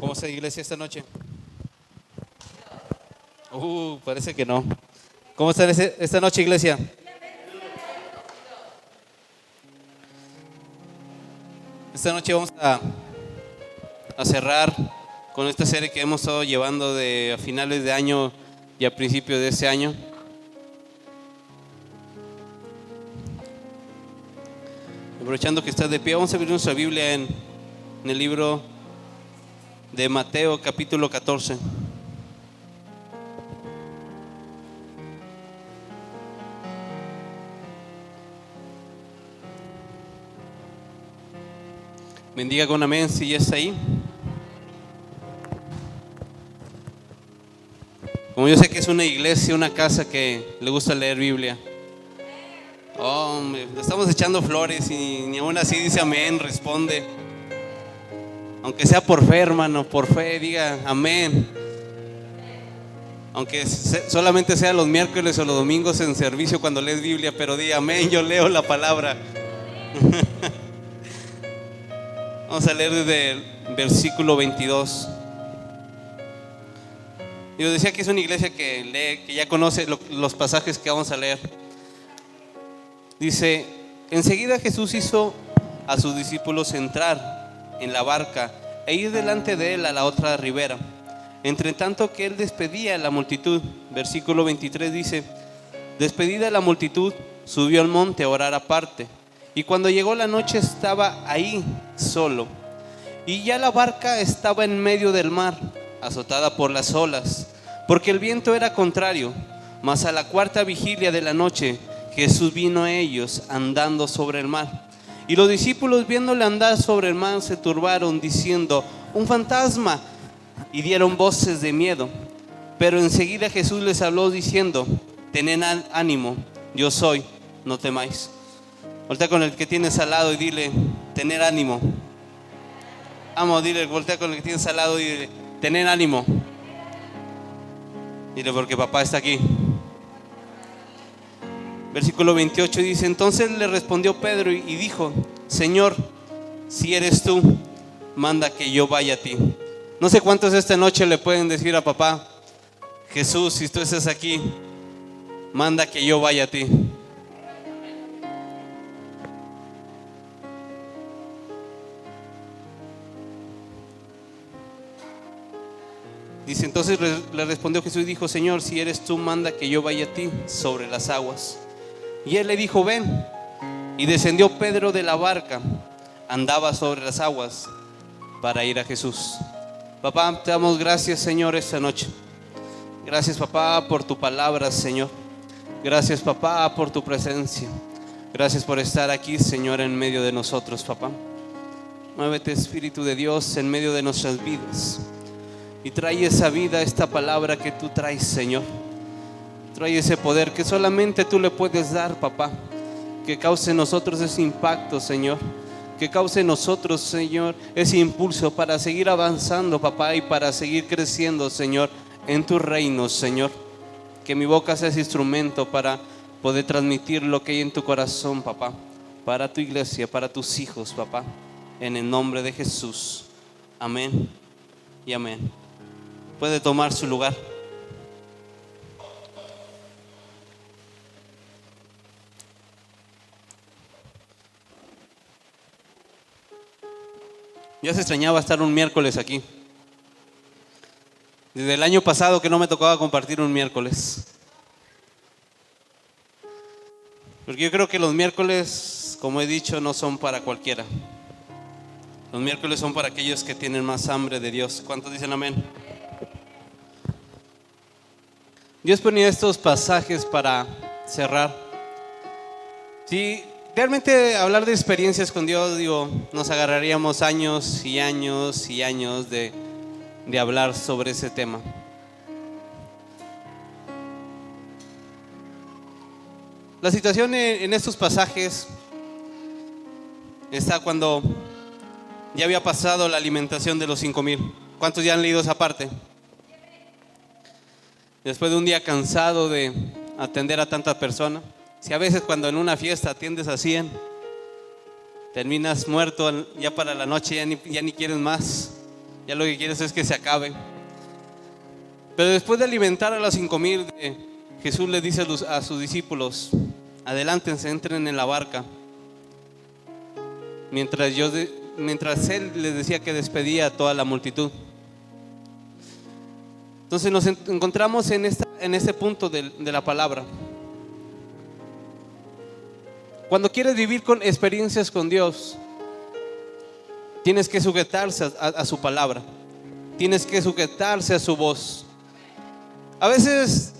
¿Cómo está la iglesia esta noche? Parece que no. ¿Cómo está esta noche, iglesia? Esta noche vamos a cerrar con esta serie que hemos estado llevando a finales de año y a principios de ese año. Aprovechando que estás de pie, vamos a abrir nuestra Biblia en el libro de Mateo, capítulo 14. Bendiga con amén si ya está ahí. Como yo sé que es una iglesia, una casa que le gusta leer Biblia. Le estamos echando flores y ni aún así dice amén, responde. Aunque sea por fe, hermano, por fe, diga amén. Aunque solamente sea los miércoles o los domingos en servicio cuando lees Biblia, pero diga amén, yo leo la palabra. Vamos a leer desde el versículo 22. Yo decía que es una iglesia que lee, que ya conoce los pasajes que vamos a leer. Dice: enseguida Jesús hizo a sus discípulos entrar en la barca e ir delante de él a la otra ribera, entre tanto que él despedía a la multitud. Versículo 23 dice: despedida la multitud, subió al monte a orar aparte. Y cuando llegó la noche estaba ahí solo. Y ya la barca estaba en medio del mar, azotada por las olas, porque el viento era contrario. Mas a la cuarta vigilia de la noche, Jesús vino a ellos andando sobre el mar. Y los discípulos, viéndole andar sobre el mar, se turbaron, diciendo: un fantasma, y dieron voces de miedo. Pero enseguida Jesús les habló diciendo: tened ánimo, yo soy, no temáis. Voltea con el que tienes al lado y dile: tener ánimo. Voltea con el que tienes al lado y dile: tener ánimo. Dile: porque papá está aquí. Versículo 28 dice: entonces le respondió Pedro y dijo: Señor, si eres tú, manda que yo vaya a ti. No sé cuántos esta noche le pueden decir a papá: Jesús, si tú estás aquí, manda que yo vaya a ti. Dice: entonces le respondió Jesús y dijo: Señor, si eres tú, manda que yo vaya a ti sobre las aguas. Y él le dijo: ven. Y descendió Pedro de la barca, andaba sobre las aguas para ir a Jesús. Papá, te damos gracias, Señor, esta noche. Gracias, papá, por tu palabra, Señor. Gracias, papá, por tu presencia. Gracias por estar aquí, Señor, en medio de nosotros, papá. Muévete, Espíritu de Dios, en medio de nuestras vidas. Y trae esa vida, esta palabra que tú traes, Señor. Trae ese poder que solamente tú le puedes dar, papá. Que cause en nosotros ese impacto, Señor. Que cause en nosotros, Señor, ese impulso para seguir avanzando, papá, y para seguir creciendo, Señor, en tu reino, Señor. Que mi boca sea ese instrumento para poder transmitir lo que hay en tu corazón, papá. Para tu iglesia, para tus hijos, papá. En el nombre de Jesús. Amén y amén. Puede tomar su lugar. Ya se extrañaba estar un miércoles aquí. Desde el año pasado que no me tocaba compartir un miércoles. Porque yo creo que los miércoles, como he dicho, no son para cualquiera. Los miércoles son para aquellos que tienen más hambre de Dios. ¿Cuántos dicen amén? Dios ponía estos pasajes para cerrar. Sí, realmente hablar de experiencias con Dios, nos agarraríamos años y años y años de hablar sobre ese tema. La situación en estos pasajes está cuando ya había pasado la alimentación de los 5,000. ¿Cuántos ya han leído esa parte? Después de un día cansado de atender a tantas personas. Si a veces cuando en una fiesta atiendes a 100, terminas muerto ya para la noche, ya ni quieres más. Ya lo que quieres es que se acabe. Pero después de alimentar a las 5,000, Jesús le dice a sus discípulos: adelántense, entren en la barca. Mientras Él les decía que despedía a toda la multitud. Entonces nos encontramos en este punto de la palabra. Cuando quieres vivir con experiencias con Dios, tienes que sujetarse a su palabra. Tienes que sujetarse a su voz. A veces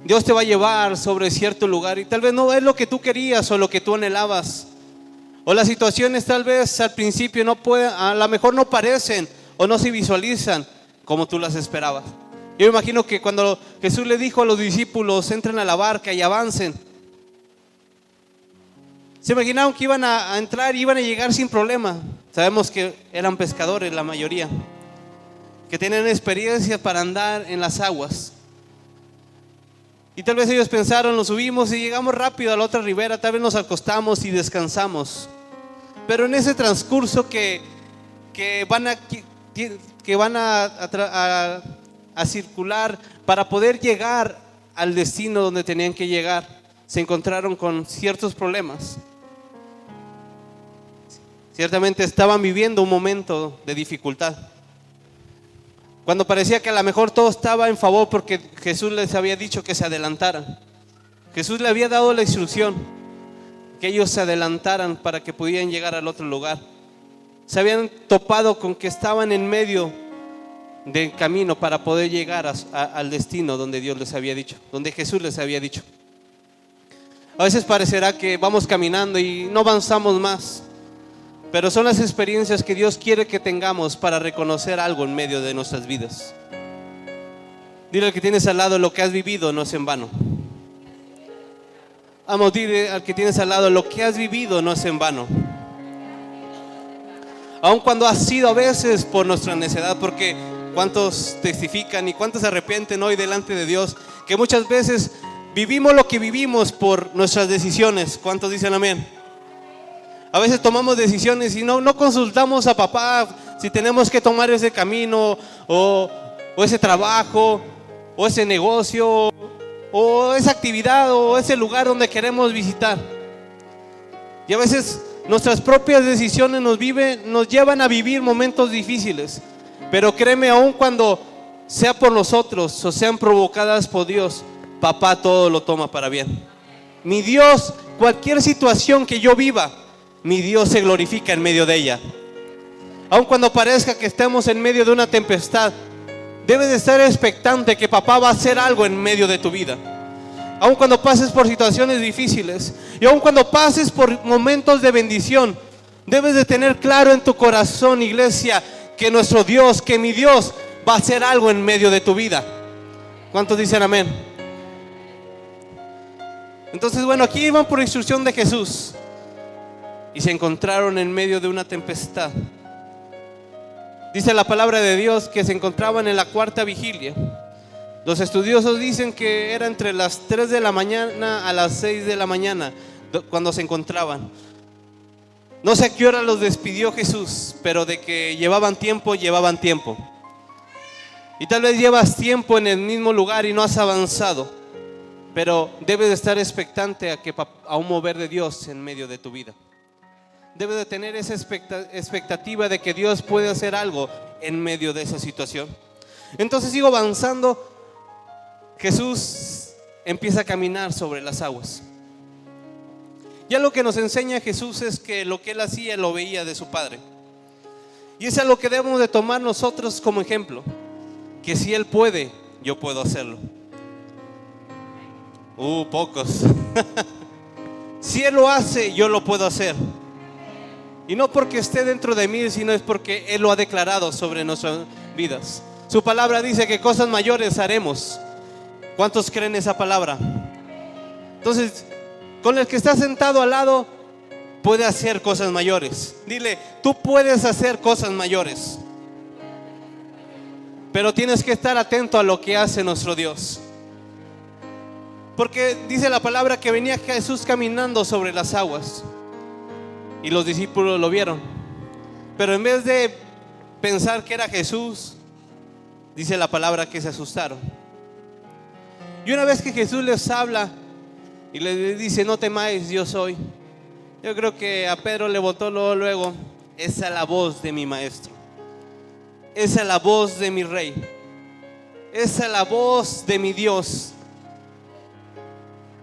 Dios te va a llevar sobre cierto lugar y tal vez no es lo que tú querías o lo que tú anhelabas. O las situaciones tal vez al principio a lo mejor no parecen o no se visualizan como tú las esperabas. Yo me imagino que cuando Jesús le dijo a los discípulos: entren a la barca y avancen, se imaginaron que iban a entrar y iban a llegar sin problema. Sabemos que eran pescadores la mayoría, que tenían experiencia para andar en las aguas. Y tal vez ellos pensaron: nos subimos y llegamos rápido a la otra ribera, tal vez nos acostamos y descansamos. Pero en ese transcurso que van a circular para poder llegar al destino donde tenían que llegar, se encontraron con ciertos problemas. Ciertamente estaban viviendo un momento de dificultad, cuando parecía que a lo mejor todo estaba en favor, porque Jesús les había dicho que se adelantaran. Jesús le había dado la instrucción que ellos se adelantaran para que pudieran llegar al otro lugar. Se habían topado con que estaban en medio del camino para poder llegar al destino donde Dios les había dicho, donde Jesús les había dicho. A veces parecerá que vamos caminando y no avanzamos más, pero son las experiencias que Dios quiere que tengamos para reconocer algo en medio de nuestras vidas. Dile al que tienes al lado: lo que has vivido no es en vano. Vamos, dile al que tienes al lado: lo que has vivido no es en vano. Aun cuando ha sido a veces por nuestra necedad, porque cuántos testifican y cuántos se arrepienten hoy delante de Dios, que muchas veces vivimos lo que vivimos por nuestras decisiones. ¿Cuántos dicen amén? A veces tomamos decisiones y no consultamos a papá si tenemos que tomar ese camino o ese trabajo o ese negocio o esa actividad o ese lugar donde queremos visitar. Y a veces nuestras propias decisiones nos llevan a vivir momentos difíciles. Pero créeme, aun cuando sea por nosotros o sean provocadas por Dios, papá todo lo toma para bien. Mi Dios, cualquier situación que yo viva, mi Dios se glorifica en medio de ella. Aun cuando parezca que estemos en medio de una tempestad, debes de estar expectante que papá va a hacer algo en medio de tu vida. Aun cuando pases por situaciones difíciles y aun cuando pases por momentos de bendición, debes de tener claro en tu corazón, iglesia, que nuestro Dios, que mi Dios va a hacer algo en medio de tu vida. ¿Cuántos dicen amén? Entonces, bueno, aquí iban por instrucción de Jesús y se encontraron en medio de una tempestad. Dice la palabra de Dios que se encontraban en la cuarta vigilia. Los estudiosos dicen que era entre las 3 de la mañana a las 6 de la mañana cuando se encontraban. No sé a qué hora los despidió Jesús, pero de que llevaban tiempo. Y tal vez llevas tiempo en el mismo lugar y no has avanzado, pero debes de estar expectante a un mover de Dios en medio de tu vida. Debes de tener esa expectativa de que Dios puede hacer algo en medio de esa situación. Entonces sigo avanzando. Jesús empieza a caminar sobre las aguas. Ya lo que nos enseña Jesús es que lo que Él hacía lo veía de su Padre. Y eso es lo que debemos de tomar nosotros como ejemplo. Que si Él puede, yo puedo hacerlo. Pocos. Si Él lo hace, yo lo puedo hacer. Y no porque esté dentro de mí, sino es porque Él lo ha declarado sobre nuestras vidas. Su palabra dice que cosas mayores haremos. ¿Cuántos creen esa palabra? Entonces, con el que está sentado al lado, puede hacer cosas mayores. Dile: tú puedes hacer cosas mayores. Pero tienes que estar atento a lo que hace nuestro Dios. Porque dice la palabra que venía Jesús caminando sobre las aguas y los discípulos lo vieron. Pero en vez de pensar que era Jesús, dice la palabra que se asustaron. Y una vez que Jesús les habla y les dice: no temáis, yo soy. Yo creo que a Pedro le botó luego: esa es la voz de mi maestro, esa es la voz de mi rey, esa es la voz de mi Dios.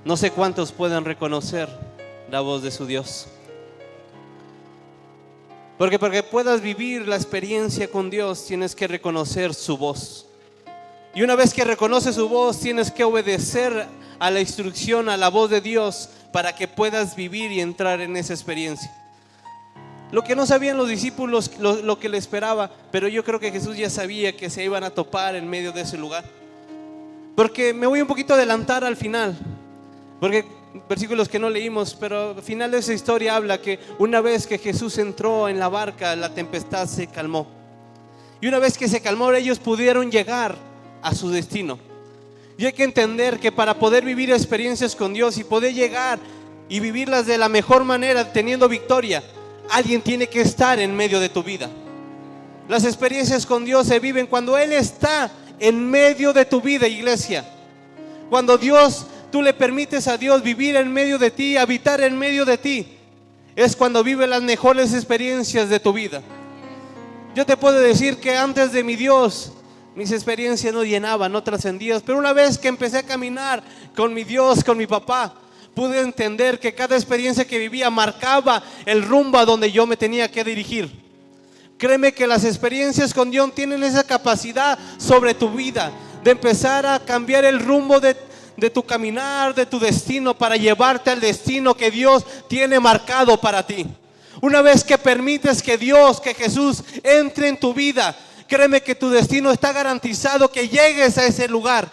No sé cuántos pueden reconocer la voz de su Dios. Porque para que puedas vivir la experiencia con Dios, tienes que reconocer su voz. Y una vez que reconoces su voz, tienes que obedecer a la instrucción, a la voz de Dios, para que puedas vivir y entrar en esa experiencia. Lo que no sabían los discípulos, lo que le esperaba, pero yo creo que Jesús ya sabía que se iban a topar en medio de ese lugar. Porque me voy un poquito a adelantar al final, porque versículos que no leímos, pero al final de esa historia habla que una vez que Jesús entró en la barca, la tempestad se calmó. Y una vez que se calmó, ellos pudieron llegar a su destino. Y hay que entender que para poder vivir experiencias con Dios y poder llegar y vivirlas de la mejor manera, teniendo victoria, alguien tiene que estar en medio de tu vida. Las experiencias con Dios se viven cuando Él está en medio de tu vida, iglesia. Cuando tú le permites a Dios vivir en medio de ti, habitar en medio de ti, es cuando vive las mejores experiencias de tu vida. Yo te puedo decir que antes de mi Dios, mis experiencias no llenaban, no trascendían. Pero una vez que empecé a caminar con mi Dios, con mi papá, pude entender que cada experiencia que vivía marcaba el rumbo a donde yo me tenía que dirigir. Créeme que las experiencias con Dios tienen esa capacidad sobre tu vida, de empezar a cambiar el rumbo de tu caminar, de tu destino, para llevarte al destino que Dios tiene marcado para ti. Una vez que permites que Dios, que Jesús entre en tu vida, créeme que tu destino está garantizado, que llegues a ese lugar.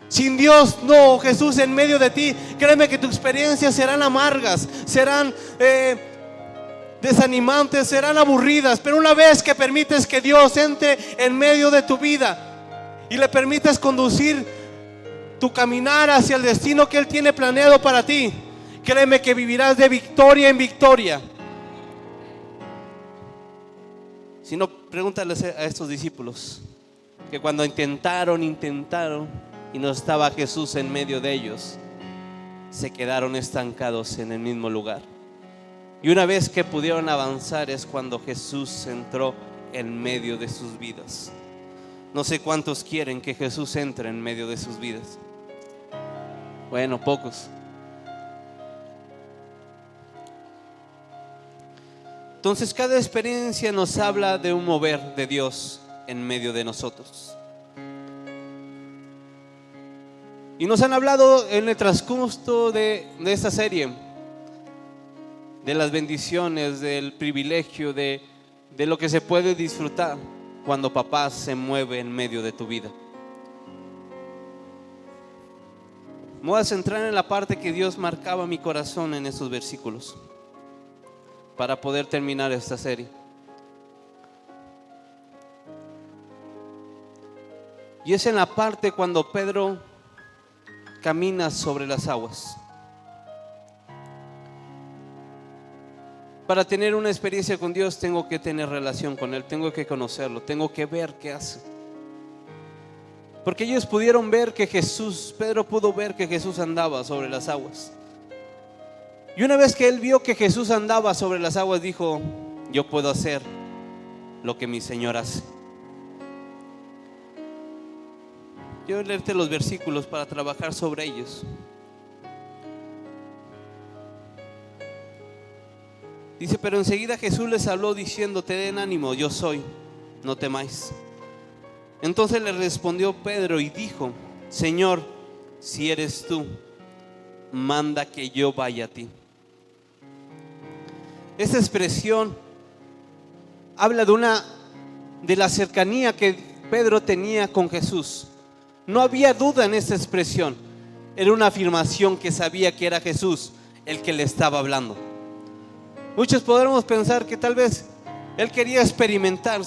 Sin Dios, no, Jesús en medio de ti, créeme que tus experiencias serán amargas, serán desanimantes, serán aburridas. Pero una vez que permites que Dios entre en medio de tu vida y le permites conducir tu caminar hacia el destino que Él tiene planeado para ti, créeme que vivirás de victoria en victoria. Si no, pregúntales a estos discípulos que cuando intentaron y no estaba Jesús en medio de ellos, se quedaron estancados en el mismo lugar. Y una vez que pudieron avanzar es cuando Jesús entró en medio de sus vidas. No sé cuántos quieren que Jesús entre en medio de sus vidas. Bueno, pocos. Entonces cada experiencia nos habla de un mover de Dios en medio de nosotros. Y nos han hablado en el transcurso de esta serie de las bendiciones, del privilegio, de lo que se puede disfrutar cuando papá se mueve en medio de tu vida. Me voy a centrar en la parte que Dios marcaba mi corazón en estos versículos para poder terminar esta serie. Y es en la parte cuando Pedro camina sobre las aguas. Para tener una experiencia con Dios tengo que tener relación con Él, tengo que conocerlo, tengo que ver qué hace. Porque ellos pudieron ver que Pedro pudo ver que Jesús andaba sobre las aguas. Y una vez que él vio que Jesús andaba sobre las aguas, dijo: yo puedo hacer lo que mi Señor hace. Yo voy a leerte los versículos para trabajar sobre ellos. Dice: pero enseguida Jesús les habló diciendo: ten ánimo, yo soy, no temáis. Entonces le respondió Pedro y dijo: Señor, si eres tú, manda que yo vaya a ti. Esta expresión habla de la cercanía que Pedro tenía con Jesús. No había duda en esta expresión. Era una afirmación que sabía que era Jesús el que le estaba hablando. Muchos podremos pensar que tal vez él quería experimentar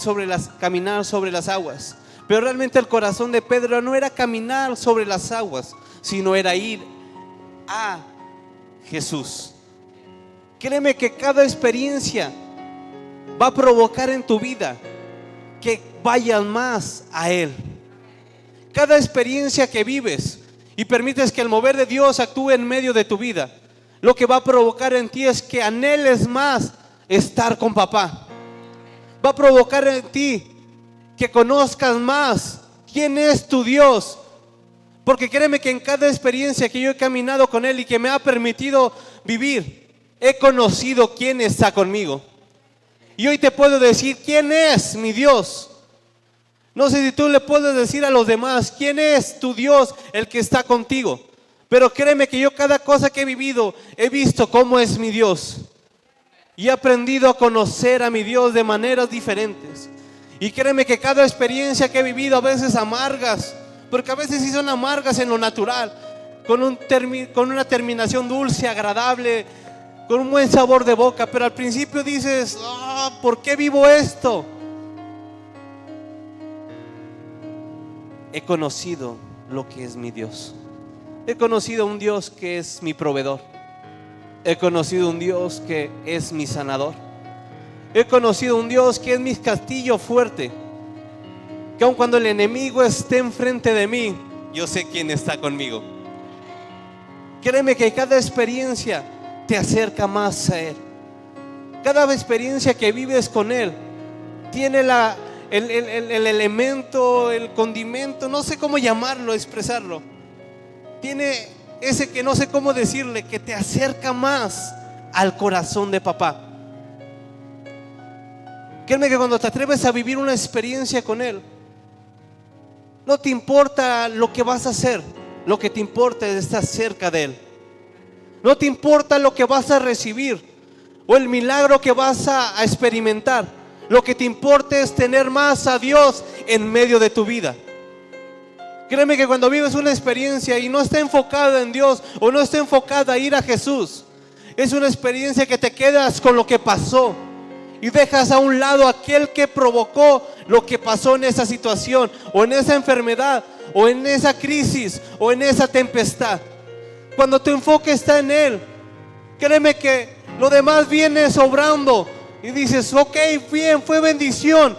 caminar sobre las aguas, pero realmente el corazón de Pedro no era caminar sobre las aguas, sino era ir a Jesús. Créeme que cada experiencia va a provocar en tu vida que vayas más a Él. Cada experiencia que vives y permites que el mover de Dios actúe en medio de tu vida, lo que va a provocar en ti es que anheles más estar con papá. Va a provocar en ti que conozcas más quién es tu Dios. Porque créeme que en cada experiencia que yo he caminado con Él y que me ha permitido vivir, he conocido quién está conmigo. Y hoy te puedo decir quién es mi Dios. No sé si tú le puedes decir a los demás quién es tu Dios, el que está contigo. Pero créeme que yo cada cosa que he vivido, he visto cómo es mi Dios. Y he aprendido a conocer a mi Dios de maneras diferentes. Y créeme que cada experiencia que he vivido, a veces amargas, porque a veces sí son amargas en lo natural, con una terminación dulce, agradable, con un buen sabor de boca, pero al principio dices, ¿por qué vivo esto? He conocido lo que es mi Dios. He conocido un Dios que es mi proveedor. He conocido un Dios que es mi sanador. He conocido un Dios que es mi castillo fuerte, que aun cuando el enemigo esté enfrente de mí, yo sé quién está conmigo. Créeme que cada experiencia te acerca más a Él. Cada experiencia que vives con Él tiene el elemento, el condimento, no sé cómo llamarlo, expresarlo. Tiene ese que no sé cómo decirle, que te acerca más al corazón de papá. Créeme que cuando te atreves a vivir una experiencia con Él, no te importa lo que vas a hacer, lo que te importa es estar cerca de Él. No te importa lo que vas a recibir o el milagro que vas a experimentar. Lo que te importa es tener más a Dios en medio de tu vida. Créeme que cuando vives una experiencia y no está enfocada en Dios o no está enfocada a ir a Jesús, es una experiencia que te quedas con lo que pasó y dejas a un lado aquel que provocó lo que pasó en esa situación o en esa enfermedad o en esa crisis o en esa tempestad. Cuando tu enfoque está en Él, créeme que lo demás viene sobrando y dices, ok, bien, fue bendición,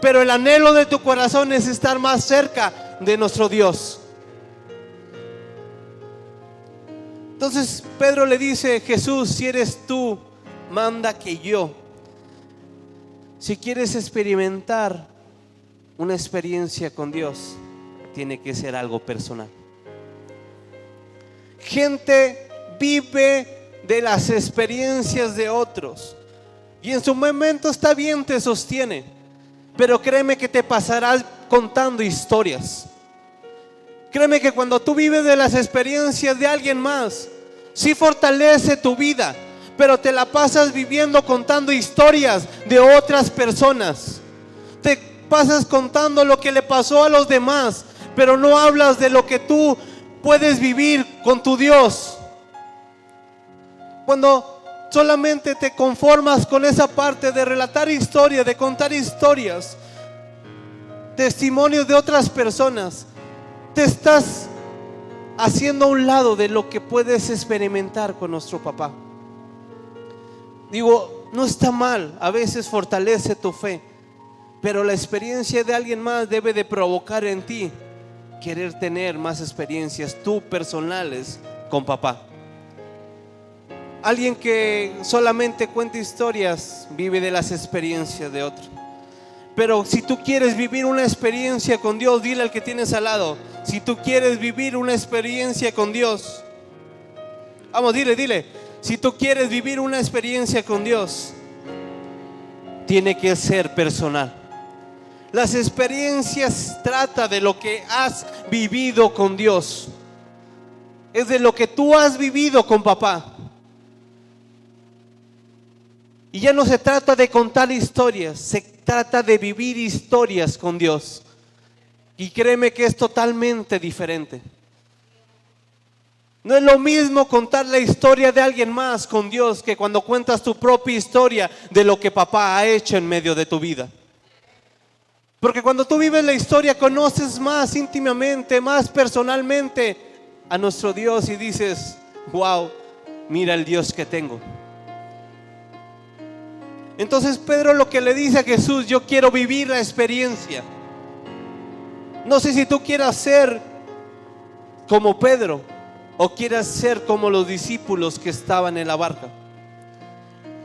pero el anhelo de tu corazón es estar más cerca de nuestro Dios. Entonces Pedro le dice, Jesús, si eres tú, manda que yo. Si quieres experimentar una experiencia con Dios, tiene que ser algo personal. Gente vive de las experiencias de otros y en su momento está bien, te sostiene, pero créeme que te pasarás contando historias. Créeme que cuando tú vives de las experiencias de alguien más, sí fortalece tu vida, pero te la pasas viviendo contando historias de otras personas. Te pasas contando lo que le pasó a los demás, pero no hablas de lo que tú puedes vivir con tu Dios. Cuando solamente te conformas con esa parte de relatar historias, de contar historias, testimonios de otras personas, te estás haciendo a un lado de lo que puedes experimentar con nuestro papá. Digo, no está mal, a veces fortalece tu fe, pero la experiencia de alguien más debe de provocar en ti querer tener más experiencias tú personales con papá. Alguien que solamente cuenta historias vive de las experiencias de otro. Pero si tú quieres vivir una experiencia con Dios, dile al que tienes al lado, si tú quieres vivir una experiencia con Dios, vamos, dile, si tú quieres vivir una experiencia con Dios, tiene que ser personal. Las experiencias trata de lo que has vivido con Dios, es de lo que tú has vivido con papá. Y ya no se trata de contar historias, se trata de vivir historias con Dios. Y créeme que es totalmente diferente. No es lo mismo contar la historia de alguien más con Dios que cuando cuentas tu propia historia de lo que papá ha hecho en medio de tu vida. Porque cuando tú vives la historia, conoces más íntimamente, más personalmente a nuestro Dios y dices, wow, mira el Dios que tengo. Entonces Pedro lo que le dice a Jesús: yo quiero vivir la experiencia. No sé si tú quieras ser como Pedro o quieras ser como los discípulos que estaban en la barca.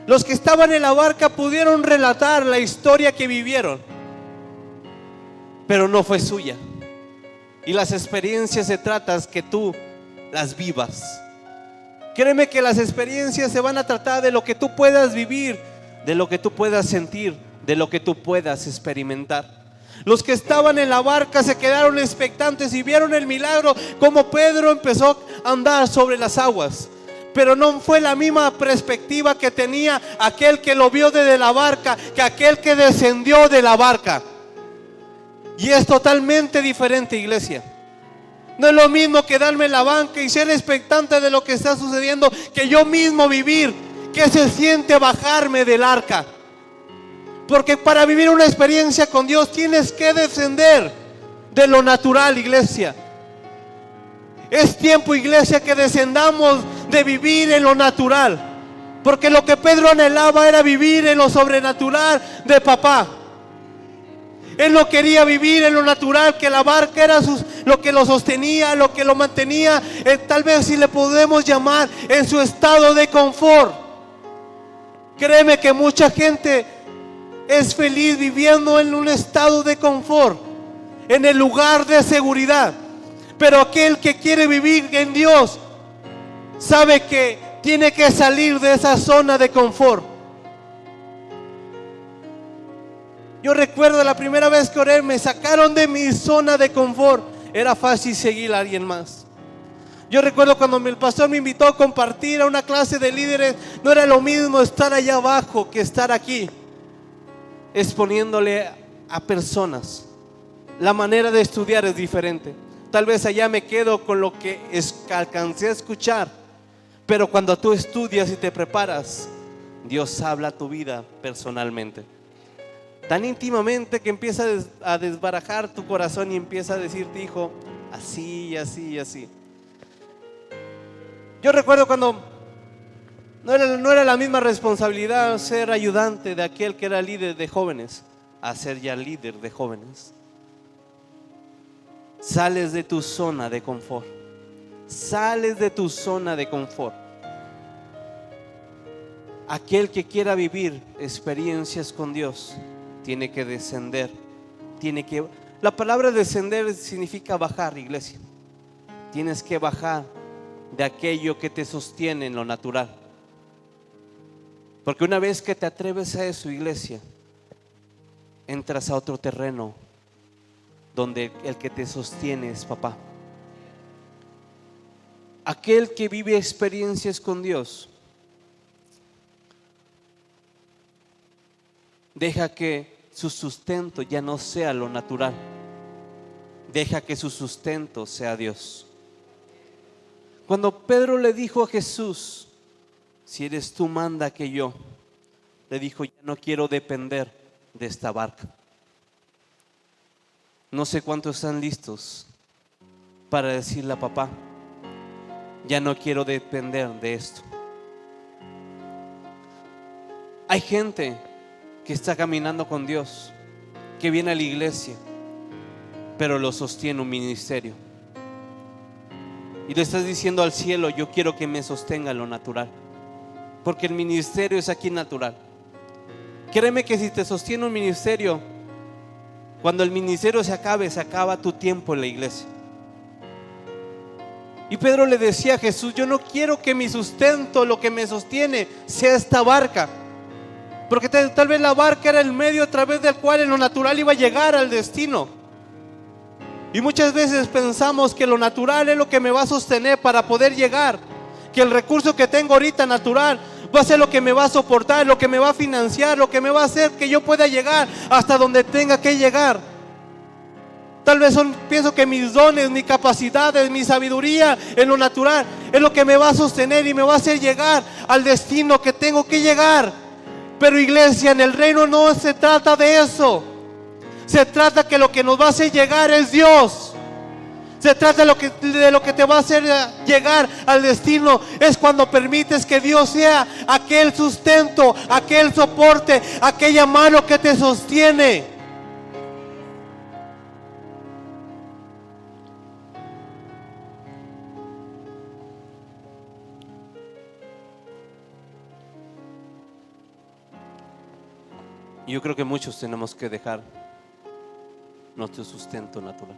Los que estaban en la barca pudieron relatar la historia que vivieron, pero no fue suya. Y las experiencias se trata que tú las vivas. Créeme que las experiencias se van a tratar de lo que tú puedas vivir, de lo que tú puedas sentir, de lo que tú puedas experimentar. Los que estaban en la barca se quedaron expectantes y vieron el milagro, como Pedro empezó a andar sobre las aguas. Pero no fue la misma perspectiva que tenía aquel que lo vio desde la barca que aquel que descendió de la barca. Y es totalmente diferente, iglesia. No es lo mismo quedarme en la banca y ser expectante de lo que está sucediendo, que yo mismo vivir qué se siente bajarme del arca. Porque para vivir una experiencia con Dios tienes que descender de lo natural, iglesia. Es tiempo, iglesia, que descendamos de vivir en lo natural. Porque lo que Pedro anhelaba era vivir en lo sobrenatural de papá. Él no quería vivir en lo natural, que la barca era lo que lo sostenía, lo que lo mantenía, tal vez si le podemos llamar, en su estado de confort. Créeme que mucha gente es feliz viviendo en un estado de confort, en el lugar de seguridad. Pero aquel que quiere vivir en Dios sabe que tiene que salir de esa zona de confort. Yo recuerdo la primera vez que oré, me sacaron de mi zona de confort. Era fácil seguir a alguien más. Yo recuerdo cuando el pastor me invitó a compartir a una clase de líderes, no era lo mismo estar allá abajo que estar aquí, exponiéndole a personas. La manera de estudiar es diferente. Tal vez allá me quedo con lo que alcancé a escuchar, pero cuando tú estudias y te preparas, Dios habla a tu vida personalmente, tan íntimamente que empieza a desbarajar tu corazón y empieza a decirte: hijo, así, así, así. Yo recuerdo cuando no era la misma responsabilidad ser ayudante de aquel que era líder de jóvenes a ser ya líder de jóvenes. Sales de tu zona de confort. Sales de tu zona de confort. Aquel que quiera vivir experiencias con Dios tiene que descender. La palabra descender significa bajar, iglesia. Tienes que bajar de aquello que te sostiene en lo natural. Porque una vez que te atreves a eso, iglesia, entras a otro terreno donde el que te sostiene es papá. Aquel que vive experiencias con Dios deja que su sustento ya no sea lo natural. Deja que su sustento sea Dios. Cuando Pedro le dijo a Jesús: si eres tú, manda que yo, le dijo: ya no quiero depender de esta barca. No sé cuántos están listos para decirle a papá: ya no quiero depender de esto. Hay gente que está caminando con Dios, que viene a la iglesia, pero lo sostiene un ministerio. Y le estás diciendo al cielo: yo quiero que me sostenga lo natural, porque el ministerio es aquí natural. Créeme que si te sostiene un ministerio, cuando el ministerio se acaba tu tiempo en la iglesia. Y Pedro le decía a Jesús: yo no quiero que mi sustento, lo que me sostiene, sea esta barca. Porque tal vez la barca era el medio a través del cual en lo natural iba a llegar al destino. Y muchas veces pensamos que lo natural es lo que me va a sostener para poder llegar, que el recurso que tengo ahorita natural va a ser lo que me va a soportar, lo que me va a financiar, lo que me va a hacer que yo pueda llegar hasta donde tenga que llegar. Tal vez pienso que mis dones, mis capacidades, mi sabiduría en lo natural es lo que me va a sostener y me va a hacer llegar al destino que tengo que llegar. Pero iglesia, en el reino no se trata de eso. Se trata que lo que nos va a hacer llegar es Dios. Se trata de lo que te va a hacer llegar al destino. Es cuando permites que Dios sea aquel sustento, aquel soporte, aquella mano que te sostiene. Yo creo que muchos tenemos que dejar nuestro sustento natural.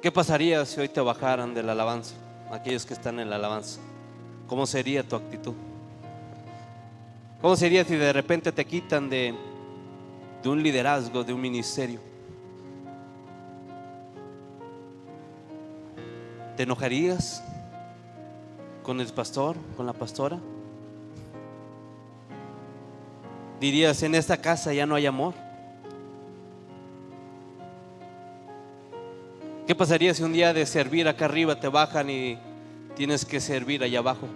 ¿Qué pasaría si hoy te bajaran de la alabanza? Aquellos que están en la alabanza, ¿cómo sería tu actitud? ¿Cómo sería si de repente te quitan de un liderazgo, de un ministerio? ¿Te enojarías con el pastor, con la pastora? ¿Dirías, en esta casa ya no hay amor? ¿Qué pasaría si un día de servir acá arriba te bajan y tienes que servir allá abajo?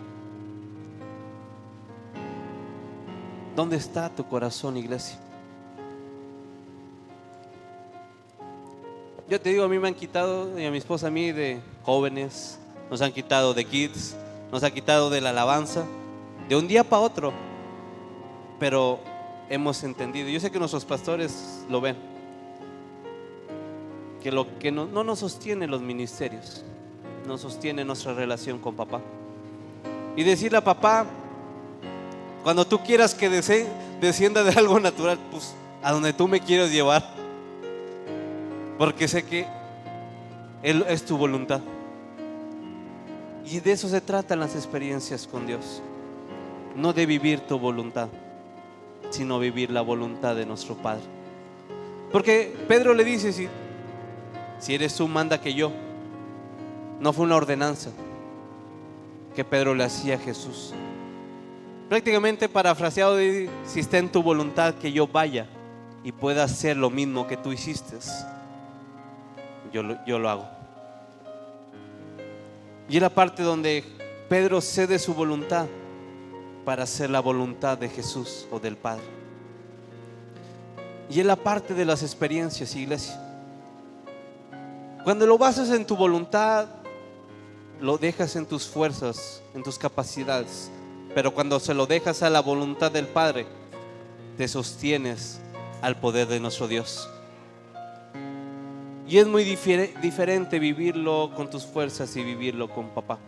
¿Dónde está tu corazón, iglesia? Yo te digo, a mí me han quitado, y a mi esposa, a mí, de jóvenes, nos han quitado de kids, nos han quitado de la alabanza, de un día para otro. Pero hemos entendido, yo sé que nuestros pastores lo ven, que lo que no nos sostiene los ministerios, nos sostiene nuestra relación con papá. Y decirle a papá, cuando tú quieras que descienda de algo natural, pues a donde tú me quieras llevar, porque sé que Él es tu voluntad. Y de eso se tratan las experiencias con Dios, no de vivir tu voluntad, sino vivir la voluntad de nuestro Padre. Porque Pedro le dice, si eres tú, manda que yo. No fue una ordenanza que Pedro le hacía a Jesús. Prácticamente parafraseado, si está en tu voluntad que yo vaya y pueda hacer lo mismo que tú hiciste, yo lo hago. Y es la parte donde Pedro cede su voluntad para hacer la voluntad de Jesús o del Padre. Y es la parte de las experiencias, iglesia. Cuando lo basas en tu voluntad, lo dejas en tus fuerzas, en tus capacidades. Pero cuando se lo dejas a la voluntad del Padre, te sostienes al poder de nuestro Dios. Y es muy diferente vivirlo con tus fuerzas y vivirlo con papá.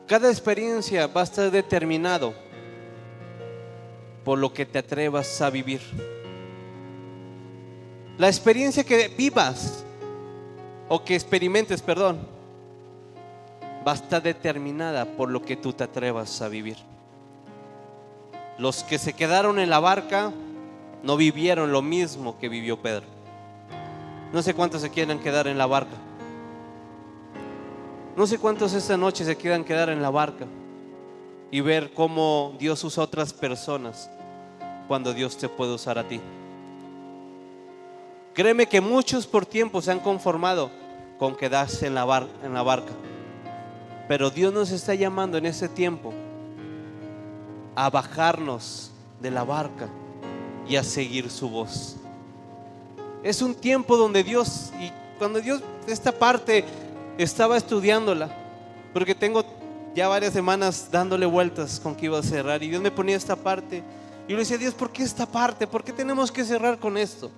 Cada experiencia va a estar determinado por lo que te atrevas a vivir. La experiencia que vivas o que experimentes, va a estar determinada por lo que tú te atrevas a vivir. Los que se quedaron en la barca no vivieron lo mismo que vivió Pedro. No sé cuántos se quieren quedar en la barca. No sé cuántos esta noche se quieran quedar en la barca y ver cómo Dios usa a otras personas cuando Dios te puede usar a ti. Créeme que muchos por tiempo se han conformado con quedarse en la barca. Pero Dios nos está llamando en ese tiempo a bajarnos de la barca y a seguir su voz. Es un tiempo donde Dios, y cuando Dios, esta parte estaba estudiándola, porque tengo ya varias semanas dándole vueltas con que iba a cerrar, y Dios me ponía esta parte, y yo le decía, Dios, ¿por qué esta parte? ¿Por qué tenemos que cerrar con esto?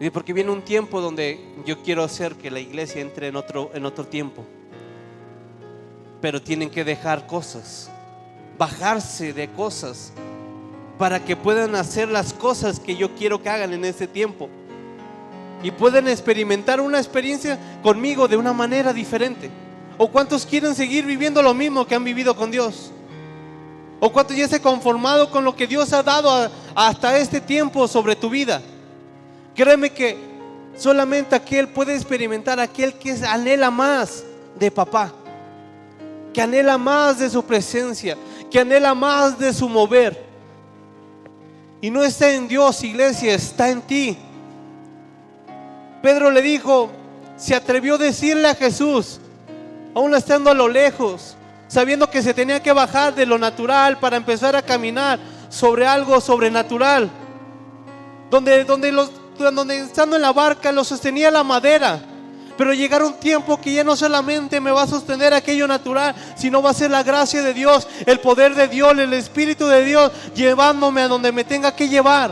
Y porque viene un tiempo donde yo quiero hacer que la iglesia entre en otro tiempo, pero tienen que dejar cosas, bajarse de cosas, para que puedan hacer las cosas que yo quiero que hagan en ese tiempo y puedan experimentar una experiencia conmigo de una manera diferente. ¿O cuántos quieren seguir viviendo lo mismo que han vivido con Dios? ¿O cuántos ya se han conformado con lo que Dios ha dado hasta este tiempo sobre tu vida? Créeme que solamente aquel puede experimentar, aquel que anhela más de papá, que anhela más de su presencia, que anhela más de su mover. Y no está en Dios, iglesia, está en ti. Pedro le dijo, se atrevió a decirle a Jesús, aún estando a lo lejos, sabiendo que se tenía que bajar de lo natural para empezar a caminar sobre algo sobrenatural, donde donde estando en la barca lo sostenía la madera. Pero llegará un tiempo que ya no solamente me va a sostener aquello natural, sino va a ser la gracia de Dios, el poder de Dios, el Espíritu de Dios, llevándome a donde me tenga que llevar.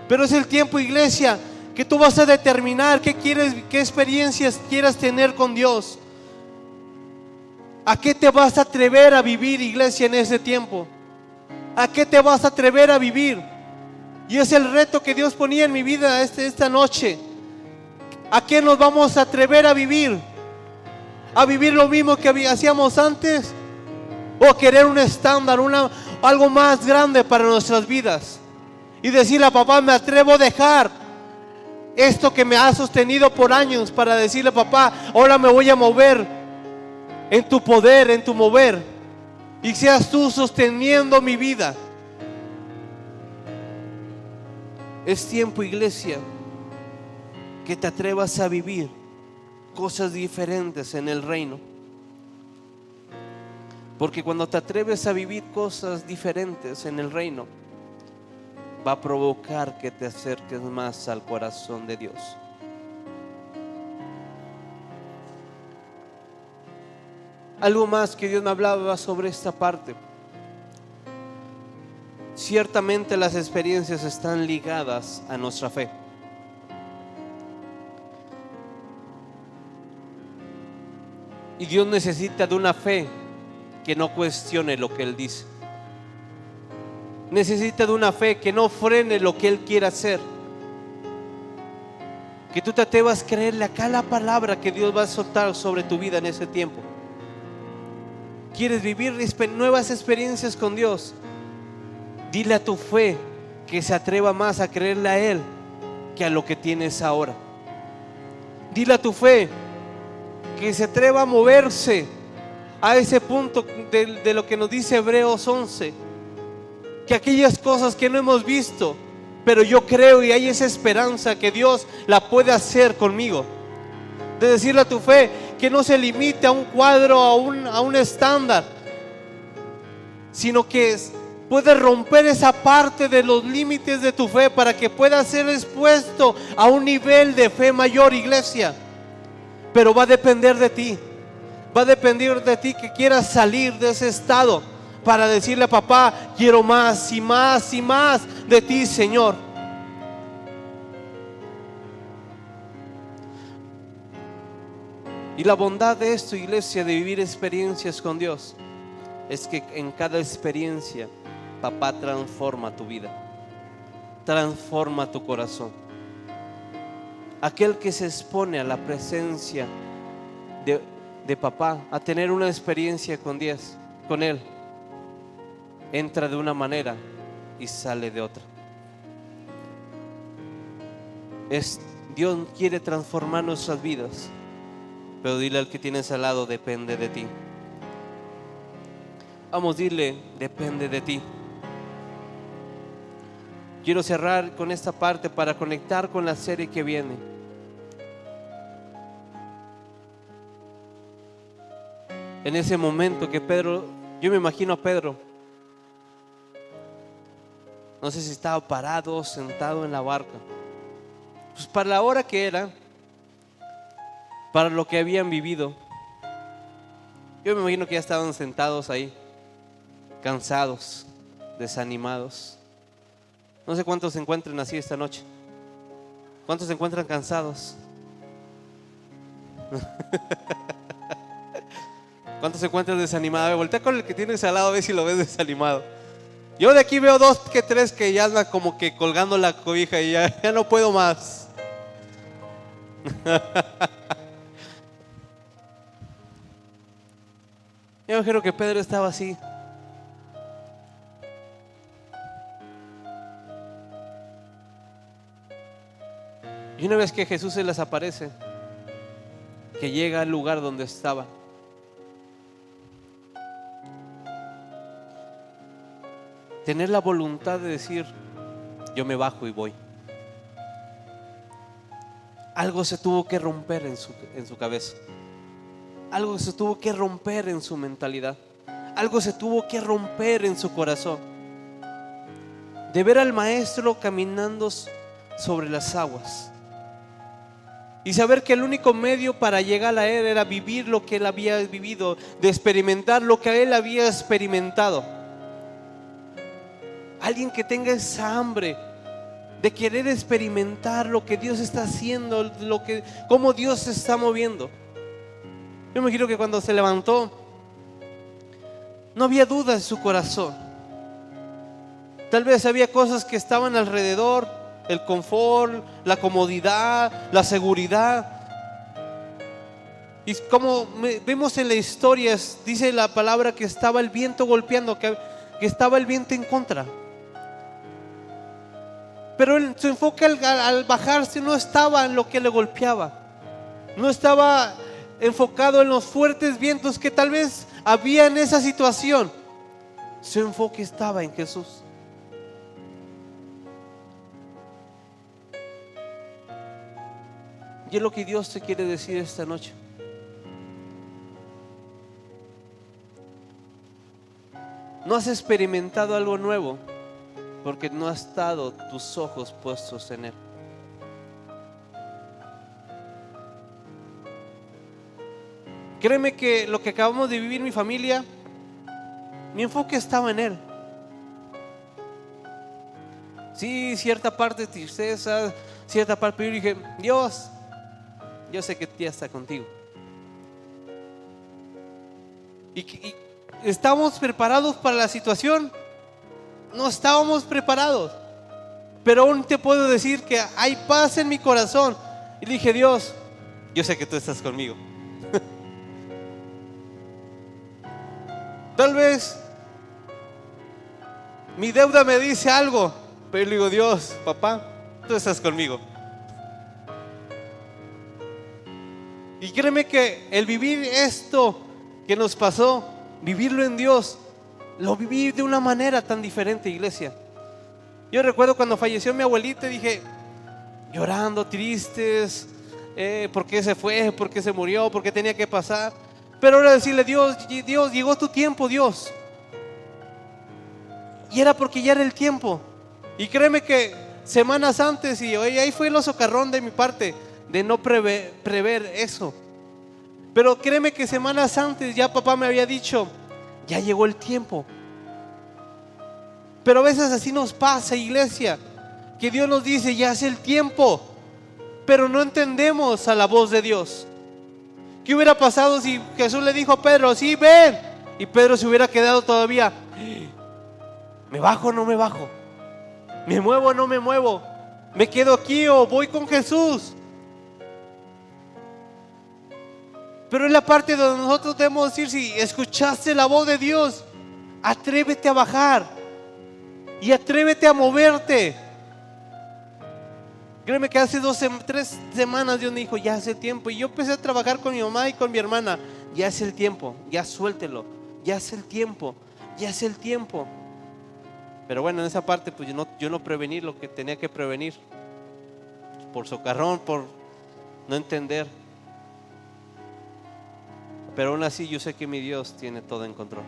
Pero es el tiempo, iglesia, que tú vas a determinar qué quieres, qué experiencias quieras tener con Dios. ¿A qué te vas a atrever a vivir, iglesia, en ese tiempo? ¿A qué te vas a atrever a vivir? Y es el reto que Dios ponía en mi vida esta noche. ¿A qué nos vamos a atrever a vivir? ¿A vivir lo mismo que hacíamos antes? ¿O querer un estándar, algo más grande para nuestras vidas? Y decirle a papá, me atrevo a dejar esto que me ha sostenido por años, para decirle, papá, ahora me voy a mover en tu poder, en tu mover, y seas tú sosteniendo mi vida. Es tiempo, iglesia, que te atrevas a vivir cosas diferentes en el reino. Porque cuando te atreves a vivir cosas diferentes en el reino, va a provocar que te acerques más al corazón de Dios. Algo más que Dios me hablaba sobre esta parte. Ciertamente las experiencias están ligadas a nuestra fe. Y Dios necesita de una fe que no cuestione lo que Él dice. Necesita de una fe que no frene lo que Él quiere hacer. Que tú te atrevas a creerle a cada palabra que Dios va a soltar sobre tu vida en ese tiempo. ¿Quieres vivir nuevas experiencias con Dios? Dile a tu fe que se atreva más a creerle a Él que a lo que tienes ahora. Dile a tu fe que se atreva a moverse a ese punto de lo que nos dice Hebreos 11, que aquellas cosas que no hemos visto, pero yo creo y hay esa esperanza que Dios la puede hacer conmigo. De decirle a tu fe que no se limite a un cuadro, a un estándar, sino que puede romper esa parte de los límites de tu fe para que pueda ser expuesto a un nivel de fe mayor, iglesia. Pero va a depender de ti. Va a depender de ti que quieras salir de ese estado para decirle a papá, quiero más y más y más de ti, Señor. Y la bondad de esto, iglesia, de vivir experiencias con Dios, es que en cada experiencia papá transforma tu vida, transforma tu corazón. Aquel que se expone a la presencia de papá, a tener una experiencia con Él, entra de una manera y sale de otra. Dios quiere transformar nuestras vidas, pero dile al que tienes al lado, depende de ti. Vamos, dile, depende de ti. Quiero cerrar con esta parte para conectar con la serie que viene. En ese momento que Pedro, yo me imagino a Pedro, no sé si estaba parado o sentado en la barca, pues para la hora que era, para lo que habían vivido, yo me imagino que ya estaban sentados ahí, cansados, desanimados. No sé cuántos se encuentran así esta noche. ¿Cuántos se encuentran cansados? ¿Cuántos se encuentran desanimados? Voltea con el que tienes al lado a ver si lo ves desanimado. Yo de aquí veo 2 que 3 que ya andan como que colgando la cobija y ya no puedo más. Yo creo que Pedro estaba así. Y una vez que Jesús se les aparece, que llega al lugar donde estaba, tener la voluntad de decir, yo me bajo y voy. Algo se tuvo que romper en su cabeza. Algo se tuvo que romper en su mentalidad. Algo se tuvo que romper en su corazón. De ver al maestro caminando sobre las aguas. Y saber que el único medio para llegar a Él era vivir lo que Él había vivido, de experimentar lo que Él había experimentado. Alguien que tenga esa hambre de querer experimentar lo que Dios está haciendo, cómo Dios se está moviendo. Yo me imagino que cuando se levantó, no había duda en su corazón. Tal vez había cosas que estaban alrededor, el confort, la comodidad, la seguridad. Y como vemos en la historia, dice la palabra que estaba el viento golpeando, que estaba el viento en contra. Pero su enfoque al bajarse no estaba en lo que le golpeaba. No estaba enfocado en los fuertes vientos que tal vez había en esa situación. Su enfoque estaba en Jesús. Y es lo que Dios te quiere decir esta noche. No has experimentado algo nuevo porque no has estado tus ojos puestos en Él. Créeme que lo que acabamos de vivir mi familia, mi enfoque estaba en Él. Sí, cierta parte de tristeza, cierta parte, pero yo dije, Dios, yo sé que ya está contigo. Y ¿estamos preparados para la situación? No estábamos preparados. Pero aún te puedo decir que hay paz en mi corazón. Y le dije, Dios, yo sé que tú estás conmigo. Tal vez mi deuda me dice algo, pero le digo, Dios, papá, tú estás conmigo. Y créeme que el vivir esto que nos pasó, vivirlo en Dios, lo viví de una manera tan diferente, iglesia. Yo recuerdo cuando falleció mi abuelita, dije, llorando, tristes, ¿por qué se fue? ¿Por qué se murió? ¿Por qué tenía que pasar? Pero ahora decirle, Dios, llegó tu tiempo, Dios. Y era porque ya era el tiempo. Y créeme que semanas antes, y ahí fue lo socarrón de mi parte, de no prever eso. Pero créeme que semanas antes ya papá me había dicho, ya llegó el tiempo. Pero a veces así nos pasa, iglesia, que Dios nos dice, ya es el tiempo, pero no entendemos a la voz de Dios. ¿Qué hubiera pasado si Jesús le dijo a Pedro, sí, ven? Y Pedro se hubiera quedado todavía, ¿me bajo o no me bajo? ¿Me muevo o no me muevo? ¿Me quedo aquí o voy con Jesús? Pero es la parte donde nosotros debemos decir, si escuchaste la voz de Dios, atrévete a bajar y atrévete a moverte. Créeme que hace 3 semanas Dios me dijo, ya hace tiempo. Y yo empecé a trabajar con mi mamá y con mi hermana. Ya es el tiempo, ya suéltelo. Ya es el tiempo, ya es el tiempo. Pero bueno, en esa parte pues yo no prevení lo que tenía que prevenir. Por socarrón, por no entender. Pero aún así yo sé que mi Dios tiene todo en control.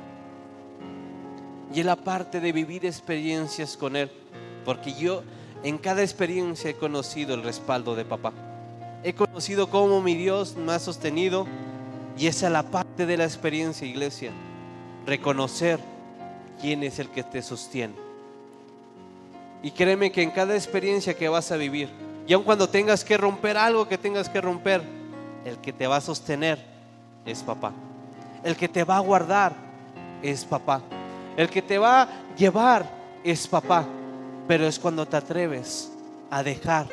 Y es la parte de vivir experiencias con Él. Porque yo en cada experiencia he conocido el respaldo de papá. He conocido cómo mi Dios me ha sostenido. Y esa es la parte de la experiencia, iglesia. Reconocer quién es el que te sostiene. Y créeme que en cada experiencia que vas a vivir, y aun cuando tengas que romper algo que tengas que romper, el que te va a sostener es papá. El que te va a guardar es papá. El que te va a llevar es papá. Pero es cuando te atreves a dejar.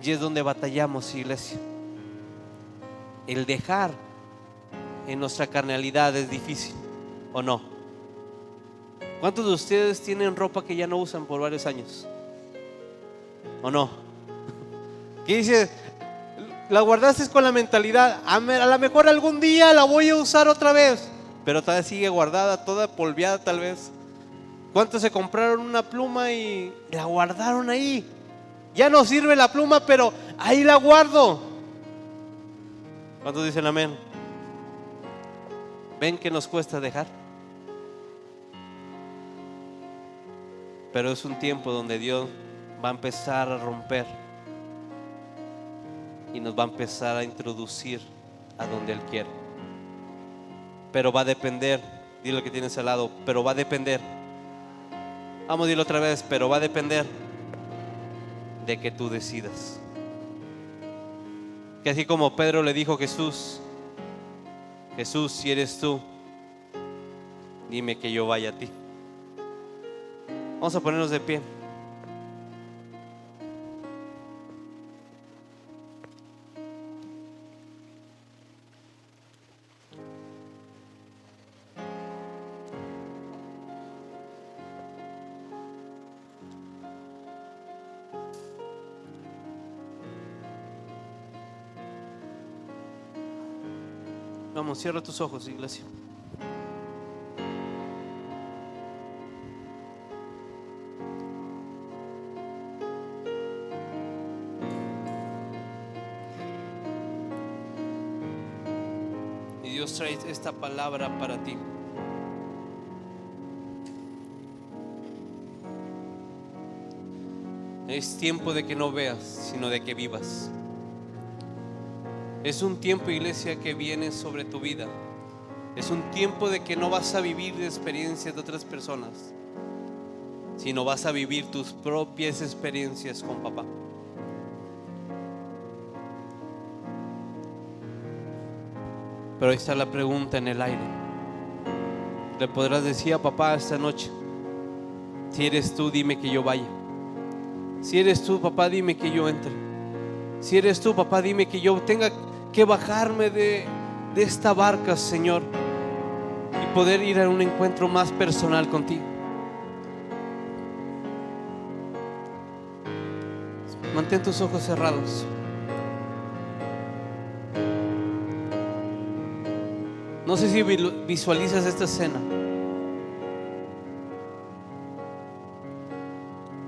Y es donde batallamos, iglesia. El dejar en nuestra carnalidad es difícil, ¿o no? ¿Cuántos de ustedes tienen ropa que ya no usan por varios años? ¿O no? ¿Qué dices? La guardaste con la mentalidad, a lo mejor algún día la voy a usar otra vez, pero todavía sigue guardada, toda polveada tal vez. ¿Cuántos se compraron una pluma y la guardaron ahí? Ya no sirve la pluma, pero ahí la guardo. ¿Cuántos dicen amén? ¿Ven que nos cuesta dejar? Pero es un tiempo donde Dios va a empezar a romper y nos va a empezar a introducir a donde Él quiere. Pero va a depender, dile lo que tienes al lado, pero va a depender. Vamos a decirlo otra vez, pero va a depender de que tú decidas. Que así como Pedro le dijo a Jesús, Jesús, si eres tú, dime que yo vaya a ti. Vamos a ponernos de pie. Vamos, cierra tus ojos, iglesia. Y Dios trae esta palabra para ti. Es tiempo de que no veas, sino de que vivas. Es un tiempo, iglesia, que viene sobre tu vida. Es un tiempo de que no vas a vivir de experiencias de otras personas, sino vas a vivir tus propias experiencias con papá. Pero ahí está la pregunta en el aire. Le podrás decir a papá esta noche: si eres tú, dime que yo vaya. Si eres tú, papá, dime que yo entre. Si eres tú, papá, dime que yo tenga que bajarme de esta barca, Señor, y poder ir a un encuentro más personal contigo. Mantén tus ojos cerrados. No sé si visualizas esta escena.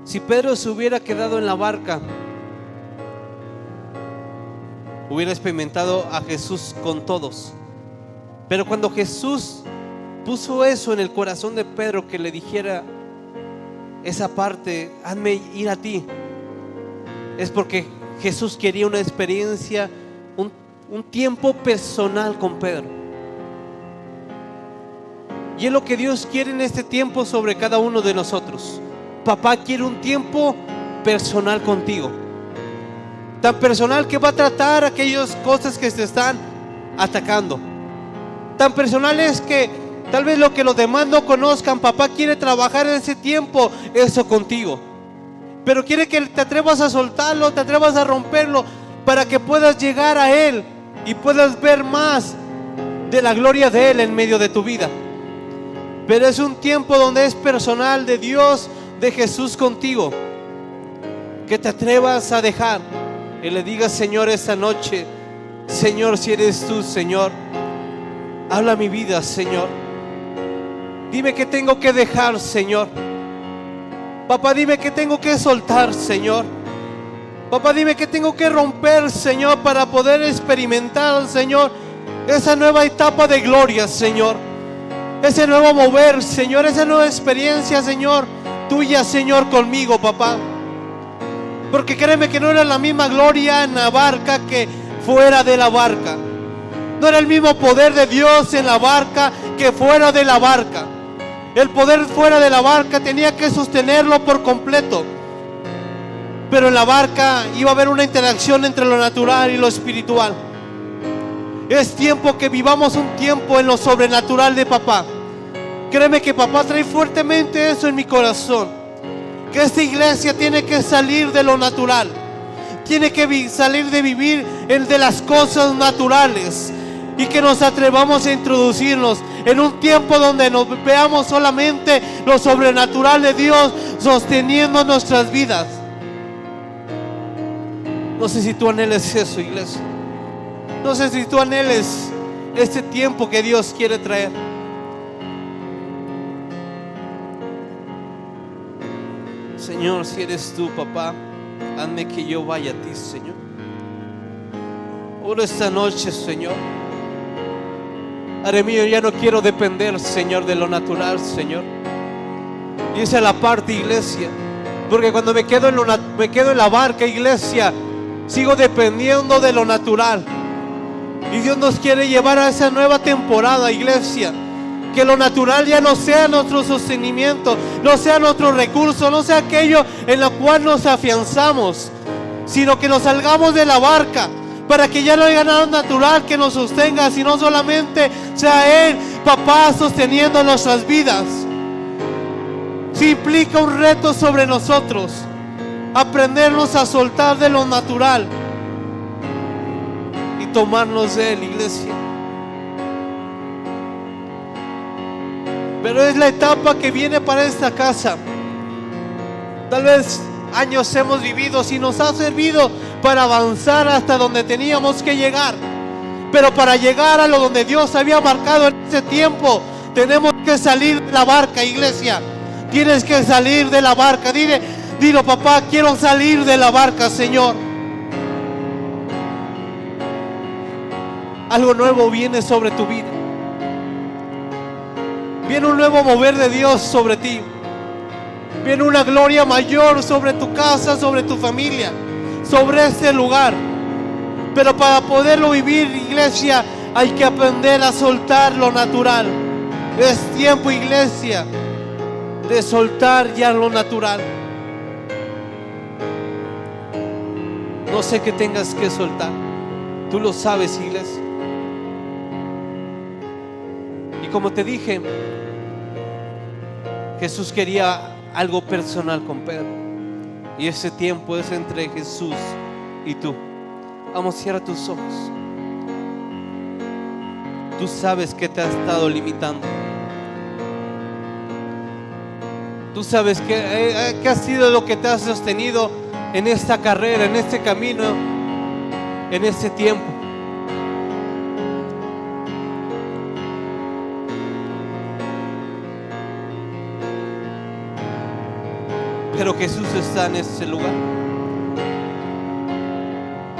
Si Pedro se hubiera quedado en la barca, hubiera experimentado a Jesús con todos. Pero cuando Jesús puso eso en el corazón de Pedro, que le dijera esa parte, hazme ir a ti, es porque Jesús quería una experiencia, un tiempo personal con Pedro. Y es lo que Dios quiere en este tiempo sobre cada uno de nosotros. Papá quiere un tiempo personal contigo, tan personal que va a tratar aquellas cosas que te están atacando. Tan personal es que tal vez lo que los demás no conozcan, papá quiere trabajar en ese tiempo eso contigo. Pero quiere que te atrevas a soltarlo, te atrevas a romperlo, para que puedas llegar a Él y puedas ver más de la gloria de Él en medio de tu vida. Pero es un tiempo donde es personal, de Dios, de Jesús contigo. Que te atrevas a dejar y le digas: Señor, esta noche, Señor, si eres tú, Señor, habla mi vida, Señor. Dime qué tengo que dejar, Señor. Papá, dime qué tengo que soltar, Señor. Papá, dime qué tengo que romper, Señor, para poder experimentar, Señor, esa nueva etapa de gloria, Señor. Ese nuevo mover, Señor, esa nueva experiencia, Señor, tuya, Señor, conmigo, papá. Porque créeme que no era la misma gloria en la barca que fuera de la barca. No era el mismo poder de Dios en la barca que fuera de la barca. El poder fuera de la barca tenía que sostenerlo por completo. Pero en la barca iba a haber una interacción entre lo natural y lo espiritual. Es tiempo que vivamos un tiempo en lo sobrenatural de papá. Créeme que papá trae fuertemente eso en mi corazón. Que esta iglesia tiene que salir de lo natural. Tiene que salir de vivir de las cosas naturales. Y que nos atrevamos a introducirnos en un tiempo donde nos veamos solamente lo sobrenatural de Dios sosteniendo nuestras vidas. No sé si tú anheles eso, iglesia. No sé si tú anheles este tiempo que Dios quiere traer. Señor, si eres tú, papá, hazme que yo vaya a ti, Señor. Oro esta noche, Señor. Padre mío, ya no quiero depender, Señor, de lo natural, Señor. Y esa es la parte, iglesia. Porque cuando me quedo en la barca, iglesia, sigo dependiendo de lo natural. Y Dios nos quiere llevar a esa nueva temporada, iglesia. Que lo natural ya no sea nuestro sostenimiento, no sea nuestro recurso, no sea aquello en lo cual nos afianzamos, sino que nos salgamos de la barca para que ya no haya nada natural que nos sostenga, sino solamente sea Él, papá, sosteniendo nuestras vidas. Si implica un reto sobre nosotros, aprendernos a soltar de lo natural y tomarnos de Él, iglesia. Pero es la etapa que viene para esta casa. Tal vez años hemos vivido, si nos ha servido para avanzar hasta donde teníamos que llegar. Pero para llegar a lo donde Dios había marcado en ese tiempo, tenemos que salir de la barca, iglesia. Tienes que salir de la barca. Dilo, papá, quiero salir de la barca, Señor. Algo nuevo viene sobre tu vida. Viene un nuevo mover de Dios sobre ti. Viene una gloria mayor sobre tu casa, sobre tu familia, sobre este lugar. Pero para poderlo vivir, iglesia, hay que aprender a soltar lo natural. Es tiempo, iglesia, de soltar ya lo natural. No sé qué tengas que soltar. Tú lo sabes, iglesia. Y como te dije, Jesús quería algo personal con Pedro. Y ese tiempo es entre Jesús y tú. Vamos, cierra tus ojos. Tú sabes que te ha estado limitando. Tú sabes que ha sido lo que te ha sostenido en esta carrera, en este camino, en este tiempo. Pero Jesús está en este lugar.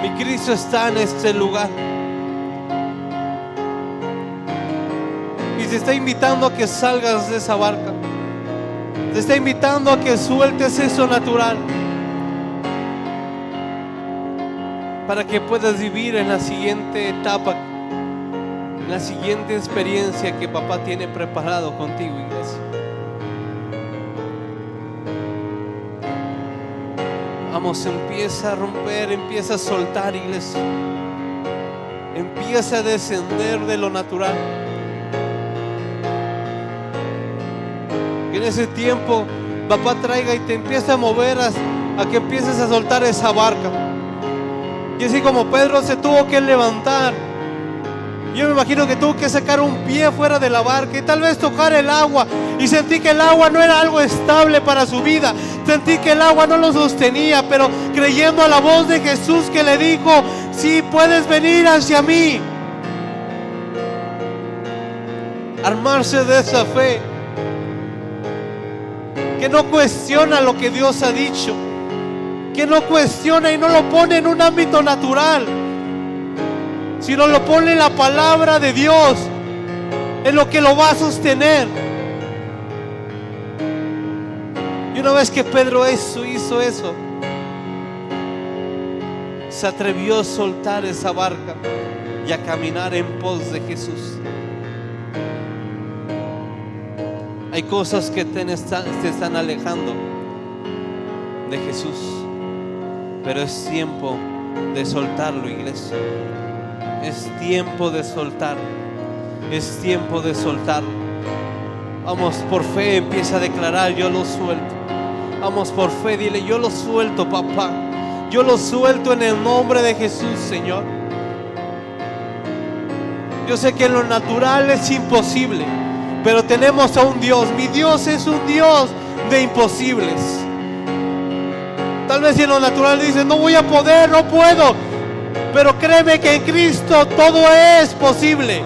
Mi Cristo está en este lugar. Y te está invitando a que salgas de esa barca. Te está invitando a que sueltes eso natural, para que puedas vivir en la siguiente etapa, en la siguiente experiencia que papá tiene preparado contigo, iglesia. Vamos, empieza a romper, empieza a soltar, iglesia. Empieza a descender de lo natural. Que en ese tiempo papá traiga y te empieza a mover a que empieces a soltar esa barca. Y así como Pedro se tuvo que levantar, yo me imagino que tuvo que sacar un pie fuera de la barca y tal vez tocar el agua, y sentí que el agua no era algo estable para su vida. Sentí que el agua no lo sostenía, pero creyendo a la voz de Jesús que le dijo: sí, puedes venir hacia mí. Armarse de esa fe que no cuestiona lo que Dios ha dicho, que no cuestiona y no lo pone en un ámbito natural, sino lo pone en la palabra de Dios, en lo que lo va a sostener. Y una vez que Pedro hizo eso, se atrevió a soltar esa barca y a caminar en pos de Jesús. Hay cosas que te están alejando de Jesús, pero es tiempo de soltarlo, iglesia. Es tiempo de soltarlo. Es tiempo de soltarlo. Vamos, por fe empieza a declarar: yo lo suelto. Vamos, por fe, dile: yo lo suelto, papá. Yo lo suelto en el nombre de Jesús, Señor. Yo sé que en lo natural es imposible, pero tenemos a un Dios. Mi Dios es un Dios de imposibles. Tal vez en lo natural dices: no voy a poder, no puedo. Pero créeme que en Cristo todo es posible.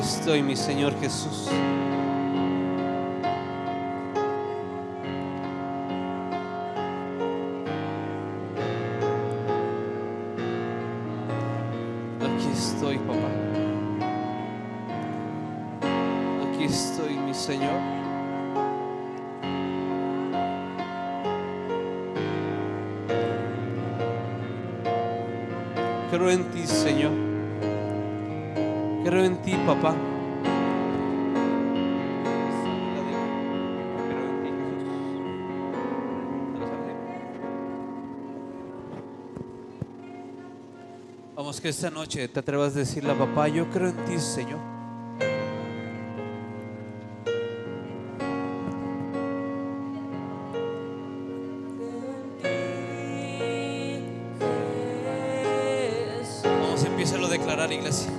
estoy, mi Señor Jesús. Aquí estoy, papá. Aquí estoy, mi Señor. Creo en ti, Señor. Creo en ti, papá. Creo en ti, Jesús. Vamos, que esta noche te atrevas a decirle a papá: yo creo en ti, Señor. Vamos, empieza a declarar, iglesia.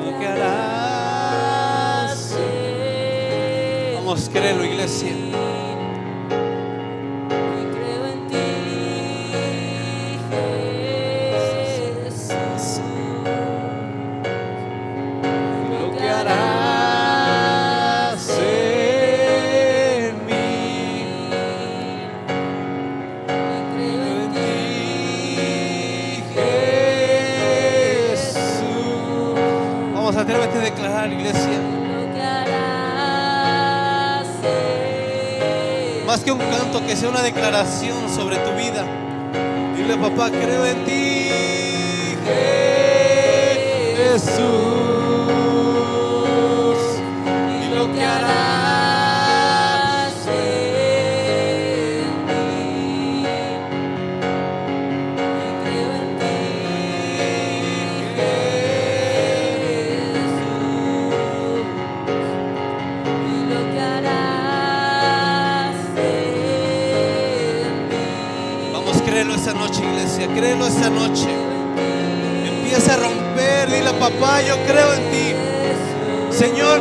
Lo que harás. Vamos, créelo, iglesia. Creo en ti, Jesús. Lo que harás en mí. Creo en ti, Jesús. Vamos, atrévete a declarar, iglesia. lo que harás en Más que un canto, que sea una declaración sobre tu vida. Dile: papá, creo en ti, Jesús. Y lo que harás en mí. Creo en ti, Jesús. Y lo que harás en mí. Vamos, créelo esta noche, iglesia. Créelo esta noche. Empieza a romper. Dile: papá, yo creo en ti. Señor,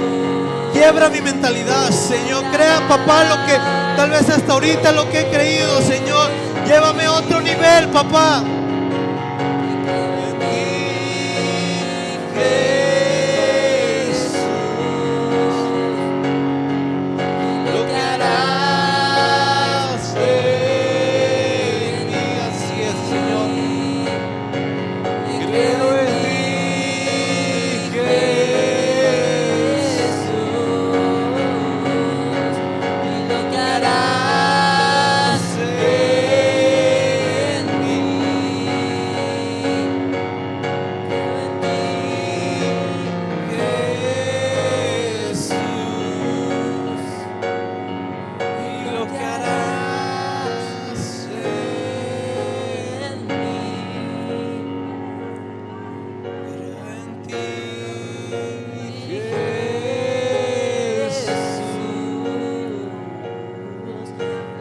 quiebra mi mentalidad. Señor, crea, papá, lo que tal vez hasta ahorita lo que he creído. Señor, llévame a otro nivel, papá. En ti, Jesús. Lo que harás en mí. Así es, Señor. Creo en ti, Jesús. Y lo que harás en mí. Jesús. Y lo que harás en mí. Creo en ti, Jesús.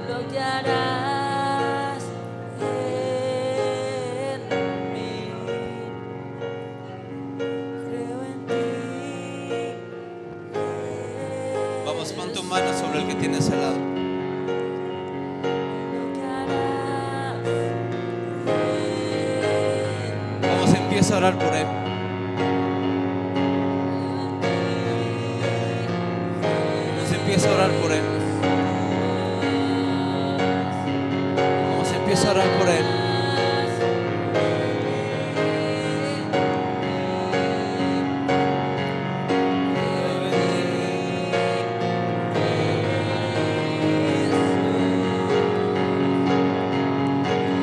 Lo que harás en mí. Creo en ti. Vamos, pon tu mano sobre el que tienes al lado. Lo que harás Vamos, empieza a orar por él. Vamos, empieza a orar por él. Vamos, empieza a orar por él.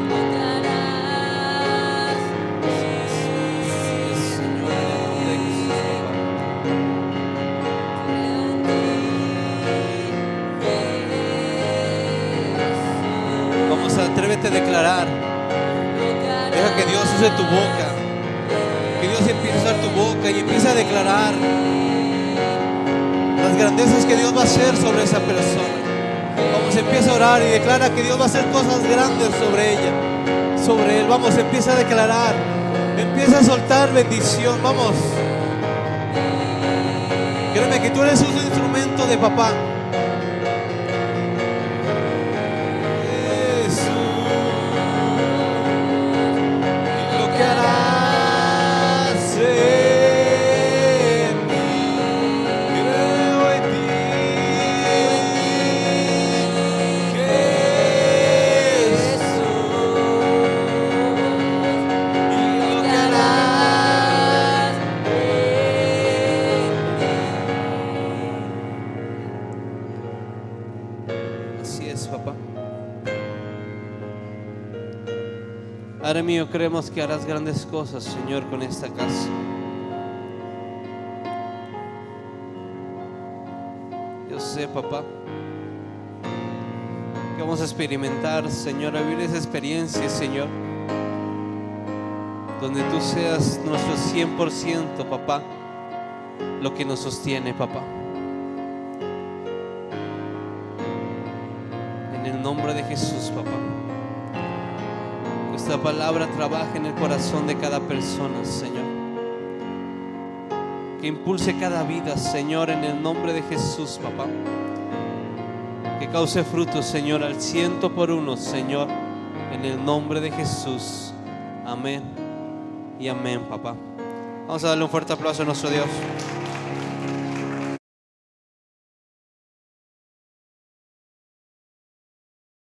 lo que harás Señor, en el nombre de Jesús, papá. Vamos, atrévete a declarar. Deja que Dios use tu boca. Que Dios empiece a usar tu boca y empiece a declarar las grandezas que Dios va a hacer sobre esa persona. Vamos, empieza a orar y declara que Dios va a hacer cosas grandes sobre ella, sobre él. Vamos, empieza a declarar. Empieza a soltar bendición. Vamos. Créeme que tú eres un instrumento de papá. Jesús. Y lo que harás en Padre mío, creemos que harás grandes cosas, Señor, con esta casa. Yo sé, papá, que vamos a experimentar, Señor, a vivir esa experiencia, Señor, donde tú seas nuestro 100%, papá, lo que nos sostiene, papá. En el nombre de Jesús, papá, que esta palabra trabaje en el corazón de cada persona, Señor, que impulse cada vida, Señor, en el nombre de Jesús, papá, que cause frutos, Señor, al 100%, Señor, en el nombre de Jesús. Amén y amén, papá. Vamos a darle un fuerte aplauso a nuestro Dios.